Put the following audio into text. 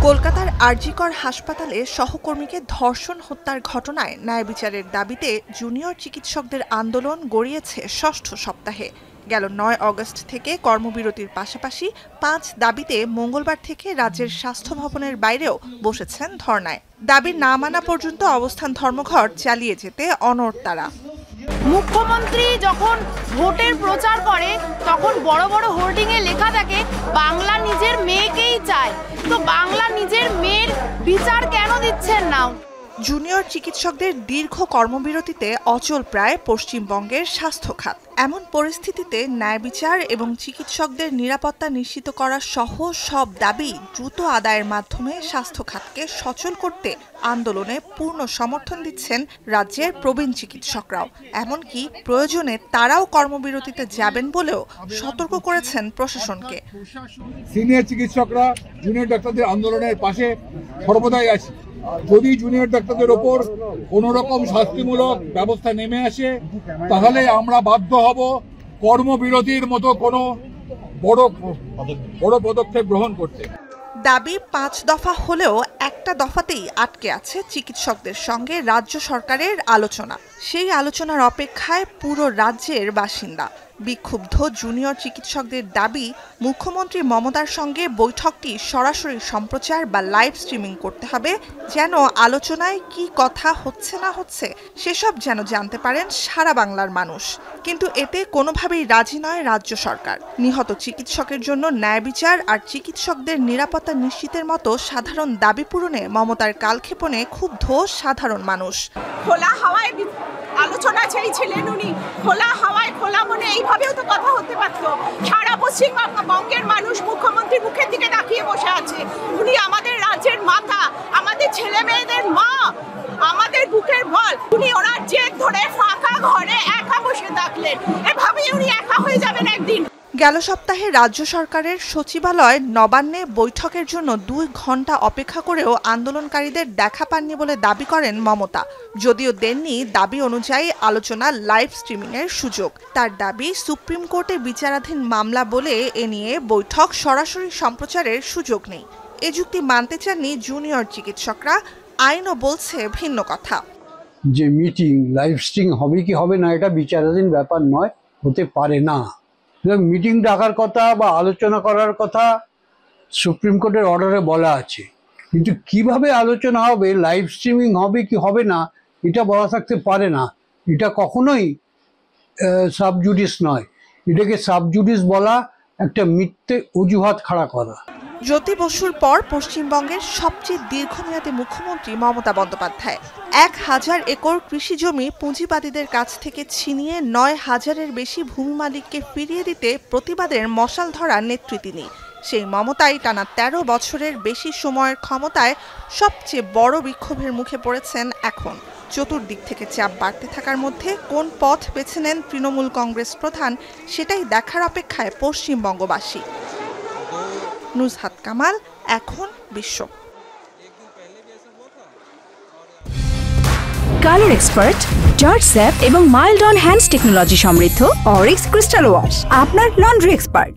কলকাতার আরজিকর হাসপাতালে সহকর্মীকে ধর্ষণ হত্যার ঘটনায় ন্যায় বিচারের দাবিতে জুনিয়র চিকিৎসকদের আন্দোলন গড়িয়েছে ষষ্ঠ সপ্তাহে। গেল ৯ আগস্ট থেকে কর্মবিরতির পাশাপাশি ৫ দাবিতে মঙ্গলবার থেকে রাজ্যের স্বাস্থ্য ভবনের বাইরেও বসেছেন ধর্নায়। দাবি না মানা পর্যন্ত অবস্থান ধর্মঘট চালিয়ে যেতে অনড় তারা। মুখ্যমন্ত্রী যখন ভোটের প্রচার করে তখন বড় বড় হোর্ডিংয়ে লেখা থাকে বাংলা নিজের মেয়েকেই চায়, তো বাংলা নিজের মেয়ের বিচার কেন দিচ্ছেন না? জুনিয়র চিকিৎসকদের দীর্ঘ কর্মবিরতিতে অচল প্রায় পশ্চিমবঙ্গের স্বাস্থ্য খাত। এমন পরিস্থিতিতে ন্যায় বিচার এবং চিকিৎসকদের নিরাপত্তা নিশ্চিত করা সহ সব দাবি দ্রুত আদায়ের মাধ্যমে স্বাস্থ্য খাতকে সচল করতে আন্দোলনে পূর্ণ সমর্থন দিচ্ছেন রাজ্যের প্রবীণ চিকিৎসকরাও। এমনকি প্রয়োজনে তারাও কর্মবিরতিতে যাবেন বলেও সতর্ক করেছেন প্রশাসনকে। সিনিয়র চিকিৎসকরা জুনিয়র ডাক্তারদের আন্দোলনের পাশে সর্বদাই আছে। যদি জুনিয়র ডাক্তারদের ওপর কোন রকম শাস্তিমূলক ব্যবস্থা নেমে আসে তাহলে আমরা বাধ্য হব কর্মবিরতির মতো কোনো বড় পদক্ষেপ গ্রহণ করতে। দাবি ৫ দফা হলেও একটা দফাতেই আটকে আছে চিকিৎসকদের সঙ্গে রাজ্য সরকারের আলোচনা। সেই আলোচনার অপেক্ষায় পুরো রাজ্যের বাসিন্দা। বিক্ষুব্ধ জুনিয়র চিকিৎসকদের দাবি, মুখ্যমন্ত্রী মমতার সঙ্গে বৈঠকটি সরাসরি সম্প্রচার বা লাইভ স্ট্রিমিং করতে হবে, যেন আলোচনায় কি কথা হচ্ছে না হচ্ছে সেসব যেন জানতে পারেন সারা বাংলার মানুষ। কিন্তু এতে কোনোভাবেই রাজি নয় রাজ্য সরকার। নিহত চিকিৎসকের জন্য ন্যায় বিচার আর চিকিৎসকদের নিরাপত্তা নিশ্চিতের মতো সাধারণ দাবি পূরণে মমতার কালক্ষেপণে ক্ষুব্ধ সাধারণ মানুষ। খোলা হাওয়ায় আলোচনা চাইছিলেন উনি, খোলা হাওয়ায় খোলা মনে এইভাবেও তো কথা হতে পারতো। সারা পশ্চিমবঙ্গের মানুষ মুখ্যমন্ত্রীর মুখের দিকে তাকিয়ে বসে আছে। উনি আমাদের রাজ্যের মাতা, আমাদের ছেলে মেয়েদের মা, আমাদের বুকের বল। উনি ওনার জেদ ধরে ফাঁকা ঘরে একা বসে থাকলেন। এভাবেই উনি একা হয়ে যাবেন একদিন। গেল সপ্তাহে রাজ্য সরকারের সচিবালয় নবান্নে বৈঠকের জন্য ২ ঘন্টা অপেক্ষা করেও আন্দোলনকারীদের দেখা পাননি বলে দাবি করেন মমতা। যদিও দেননি দাবি অনুযায়ী আলোচনা লাইভ স্ট্রিমিংয়ের সুযোগ। তার দাবি, সুপ্রিম কোর্টে বিচারাধীন মামলা বলে এ নিয়ে বৈঠক সরাসরি সম্প্রচারের সুযোগ নেই। এ যুক্তি মানতে চাননি জুনিয়র চিকিৎসকরা। আইনও বলছে ভিন্ন কথা। যে মিটিং লাইভ স্ট্রিম হবে কি হবে না এটা বিচারাধীন ব্যাপার নয়, হতে পারে না। মিটিং ডাকার কথা বা আলোচনা করার কথা সুপ্রিম কোর্টের অর্ডারে বলা আছে, কিন্তু কিভাবে আলোচনা হবে, লাইভ স্ট্রিমিং হবে কি হবে না এটা বলা থাকতে পারে না। এটা কখনোই সাবজুডিস নয়। এটাকে সাবজুডিস বলা একটা মিথ্যে অজুহাত খাড়া করা। জ্যোতি বসুর পর পশ্চিমবঙ্গের সবচেয়ে দীর্ঘমেয়াদী মুখ্যমন্ত্রী মমতা বন্দ্যোপাধ্যায় ১,০০০ একর কৃষি জমি পুঁজিবাদীদের কাছ থেকে ছিনিয়ে ৯,০০০-এর বেশি ভূমি মালিককে ফিরিয়ে দিতে প্রতিবাদের মশাল ধরা নেত্রী তিনি। সেই মমতাই টানা ১৩ বছরের বেশি সময়ের ক্ষমতায় সবচেয়ে বড় বিক্ষোভের মুখে পড়েছেন এখন। চতুর্দিক থেকে চাপ বাড়তে থাকার মধ্যে কোন পথ বেছে নেন তৃণমূল কংগ্রেস প্রধান, সেটাই দেখার অপেক্ষায় পশ্চিমবঙ্গবাসী। নুজহাত কামাল, এখন বিশ্ব। কালার এক্সপার্ট, জর্জ স্যাপ এবং মাইল্ড অন হ্যান্ডস টেকনোলজি সমৃদ্ধ অরিক্স ক্রিস্টাল ওয়াশ আপনার লন্ড্রি এক্সপার্ট।